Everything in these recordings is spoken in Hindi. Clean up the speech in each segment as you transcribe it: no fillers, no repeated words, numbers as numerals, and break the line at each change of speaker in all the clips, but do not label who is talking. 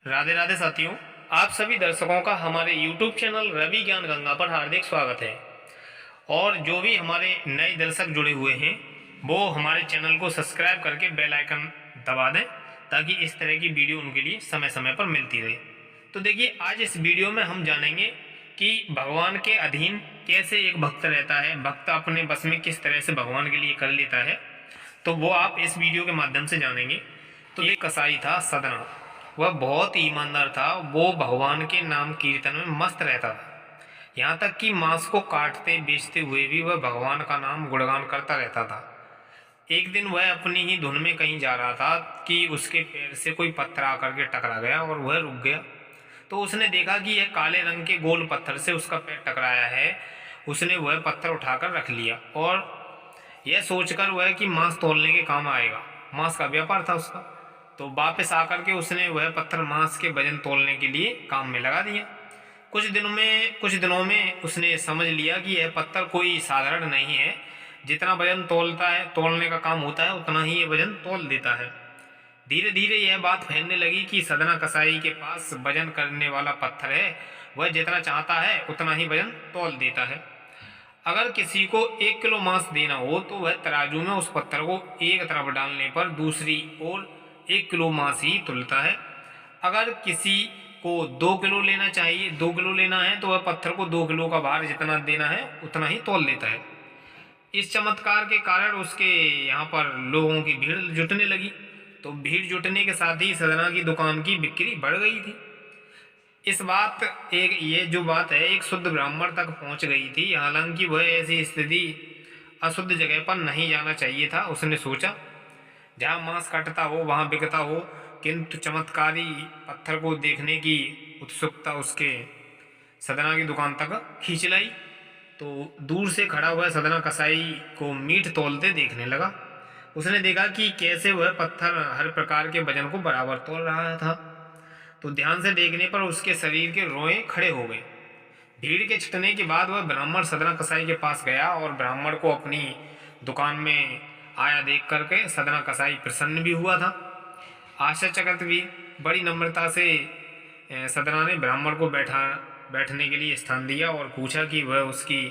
राधे राधे साथियों, आप सभी दर्शकों का हमारे YouTube चैनल रवि ज्ञान गंगा पर हार्दिक स्वागत है। और जो भी हमारे नए दर्शक जुड़े हुए हैं वो हमारे चैनल को सब्सक्राइब करके बेल आइकन दबा दें ताकि इस तरह की वीडियो उनके लिए समय समय पर मिलती रहे। तो देखिए, आज इस वीडियो में हम जानेंगे कि भगवान के अधीन कैसे एक भक्त रहता है, भक्त अपने बस में किस तरह से भगवान के लिए कर लेता है, तो वो आप इस वीडियो के माध्यम से जानेंगे। तो एक कसाई था सदना, वह बहुत ईमानदार था। वो भगवान के नाम कीर्तन में मस्त रहता था, यहाँ तक कि मांस को काटते बेचते हुए भी वह भगवान का नाम गुणगान करता रहता था। एक दिन वह अपनी ही धुन में कहीं जा रहा था कि उसके पैर से कोई पत्थर आकर के टकरा गया और वह रुक गया। तो उसने देखा कि यह काले रंग के गोल पत्थर से उसका पैर टकराया है। उसने वह पत्थर उठाकर रख लिया और यह सोचकर वह कि मांस तोलने के काम आएगा, मांस का व्यापार था उसका। तो वापस आकर के उसने वह पत्थर मांस के वजन तोलने के लिए काम में लगा दिया। कुछ दिनों में उसने समझ लिया कि यह पत्थर कोई साधारण नहीं है, जितना वजन तोलने का काम होता है उतना ही ये वजन तोल देता है। धीरे धीरे यह बात फैलने लगी कि सदना कसाई के पास वजन करने वाला पत्थर है, वह जितना चाहता है उतना ही वजन तोल देता है। अगर किसी को 1 किलो मांस देना हो तो वह तराजू में उस पत्थर को एक तरफ डालने पर दूसरी ओर 1 किलो मांस ही तुलता है। अगर किसी को 2 किलो लेना है तो वह पत्थर को 2 किलो का भार जितना देना है उतना ही तोल देता है। इस चमत्कार के कारण उसके यहाँ पर लोगों की भीड़ जुटने लगी। तो भीड़ जुटने के साथ ही सदना की दुकान की बिक्री बढ़ गई थी। ये जो बात है एक शुद्ध ब्राह्मण तक पहुंच गई थी। हालांकि वह ऐसी स्थिति अशुद्ध जगह पर नहीं जाना चाहिए था। उसने सोचा जहाँ मांस कटता हो वहाँ बिकता हो, किंतु चमत्कारी पत्थर को देखने की उत्सुकता उसके सदना की दुकान तक खींच लाई। तो दूर से खड़ा हुआ सदना कसाई को मीट तोलते देखने लगा। उसने देखा कि कैसे वह पत्थर हर प्रकार के वजन को बराबर तोल रहा था। तो ध्यान से देखने पर उसके शरीर के रोए खड़े हो गए। भीड़ के छटने के बाद वह ब्राह्मण सदना कसाई के पास गया और ब्राह्मण को अपनी दुकान में आया देख करके सदना कसाई प्रसन्न भी हुआ था, आश्चर्यचकित भी। बड़ी नम्रता से सदना ने ब्राह्मण को बैठने के लिए स्थान दिया और पूछा कि वह उसकी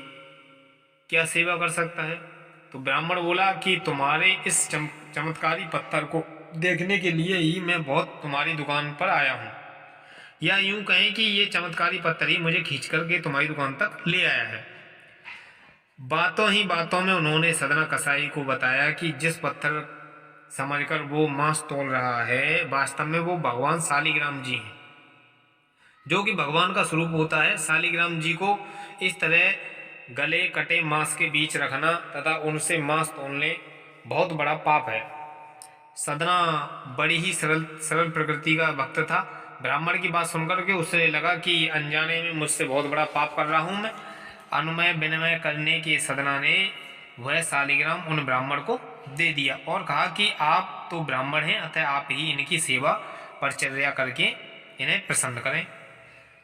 क्या सेवा कर सकता है। तो ब्राह्मण बोला कि तुम्हारे इस चमत्कारी पत्थर को देखने के लिए ही मैं बहुत तुम्हारी दुकान पर आया हूँ, या यूं कहें कि ये चमत्कारी पत्थर ही मुझे खींच करके तुम्हारी दुकान तक ले आया है। बातों ही बातों में उन्होंने सदना कसाई को बताया कि जिस पत्थर समझकर वो मांस तोल रहा है वास्तव में वो भगवान शालिग्राम जी हैं, जो कि भगवान का स्वरूप होता है। शालिग्राम जी को इस तरह गले कटे मांस के बीच रखना तथा उनसे मांस तोलने बहुत बड़ा पाप है। सदना बड़ी ही सरल प्रकृति का भक्त था। ब्राह्मण की बात सुनकर के उससे लगा कि अनजाने में मुझसे बहुत बड़ा पाप कर रहा हूँ मैं। अनुमय विनिमय करने के सदना ने वह शालिग्राम उन ब्राह्मण को दे दिया और कहा कि आप तो ब्राह्मण हैं, अतः आप ही इनकी सेवा परिचर्या करके इन्हें प्रसन्न करें।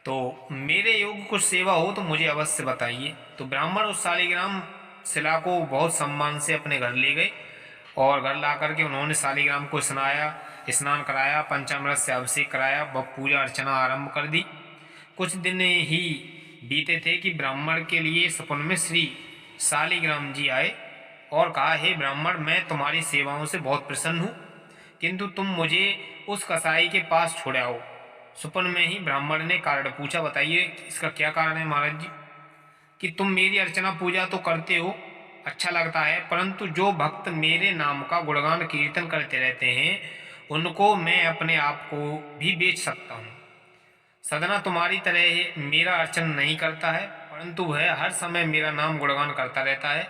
तो मेरे योग्य कुछ सेवा हो तो मुझे अवश्य बताइए। तो ब्राह्मण उस शालिग्राम शिला को बहुत सम्मान से अपने घर ले गए और घर ला करके उन्होंने शालिग्राम को स्नान कराया, पंचामृत से अभिषेक कराया व पूजा अर्चना आरंभ कर दी। कुछ दिन ही बीते थे कि ब्राह्मण के लिए सपन में श्री शालिग्राम जी आए और कहा, हे ब्राह्मण, मैं तुम्हारी सेवाओं से बहुत प्रसन्न हूँ, किंतु तुम मुझे उस कसाई के पास छोड़ आओ। सपन में ही ब्राह्मण ने कारण पूछा, बताइए इसका क्या कारण है महाराज जी। कि तुम मेरी अर्चना पूजा तो करते हो, अच्छा लगता है, परंतु जो भक्त मेरे नाम का गुणगान कीर्तन करते रहते हैं उनको मैं अपने आप को भी बेच सकता हूँ। सदना तुम्हारी तरह मेरा अर्चन नहीं करता है, परंतु वह हर समय मेरा नाम गुणगान करता रहता है,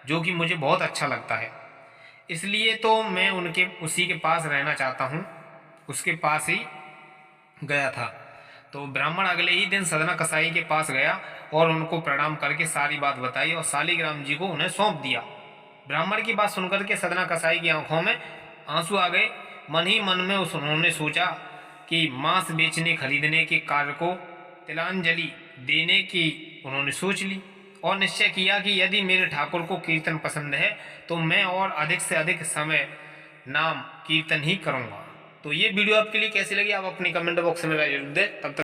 जो कि मुझे बहुत अच्छा लगता है। इसलिए तो मैं उसी के पास रहना चाहता हूँ। उसके पास ही गया था। तो ब्राह्मण अगले ही दिन सदना कसाई के पास गया और उनको प्रणाम करके सारी बात बताई और शालिग्राम जी को उन्हें सौंप दिया। ब्राह्मण की बात सुनकर के सदना कसाई की आंखों में आंसू आ गए। मन ही मन में उन्होंने सोचा कि मांस बेचने खरीदने के कार्य को तिलांजलि देने की उन्होंने सोच ली और निश्चय किया कि यदि मेरे ठाकुर को कीर्तन पसंद है तो मैं और अधिक से अधिक समय नाम कीर्तन ही करूँगा। तो ये वीडियो आपके लिए कैसी लगी आप अपनी कमेंट बॉक्स में राय जरूर दें। तब तक